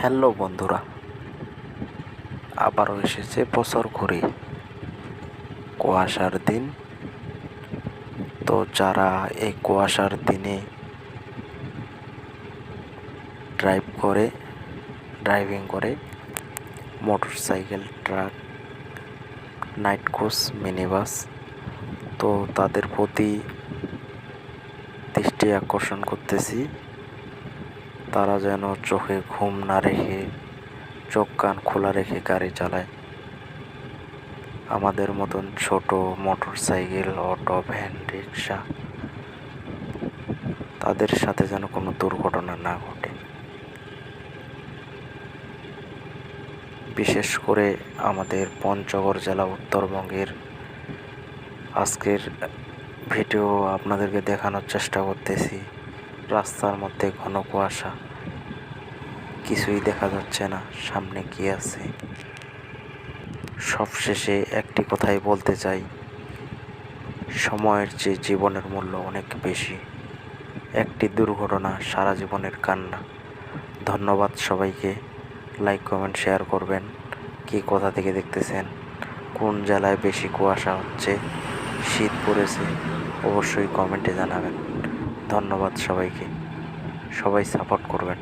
Hello বন্ধুরা, আবারও এসেছে বছর ঘুরে কুয়াশার দিন। তো যারা এই কুয়াশার দিনে ড্রাইভিং করে motor cycle, truck, night coach, mini bus, তো তাদের প্রতি দৃষ্টি আকর্ষণ করতেছি, তারা যেন চোখে ঘুম না রেখে চোখ কান খোলা রেখে গাড়ি চালায়। আমাদের মতন ছোট মোটর সাইকেল, অটো, ভ্যান, রিক্সা, তাদের সাথে যেন কোনো দুর্ঘটনা না ঘটে। বিশেষ করে আমাদের পঞ্চগড় জেলা উত্তরবঙ্গের আজকের ভিডিও আপনাদেরকে দেখানোর চেষ্টা করতেছি। রাস্তার মধ্যে ঘন কুয়াশা, কিছুই দেখা যাচ্ছে না সামনে কি আছে। সবশেষে একটি কথাই বলতে চাই, সময়ের চেয়ে জীবনের মূল্য অনেক বেশি। একটি দুর্ঘটনা সারা জীবনের কান্না। ধন্যবাদ সবাইকে। লাইক, কমেন্ট, শেয়ার করবেন। কি কোথা থেকে দেখতেছেন, কোন জেলায় বেশি কুয়াশা হচ্ছে, শীত পড়েছে, অবশ্যই কমেন্টে জানাবেন। ধন্যবাদ সবাইকে, সবাই সাপোর্ট করবেন।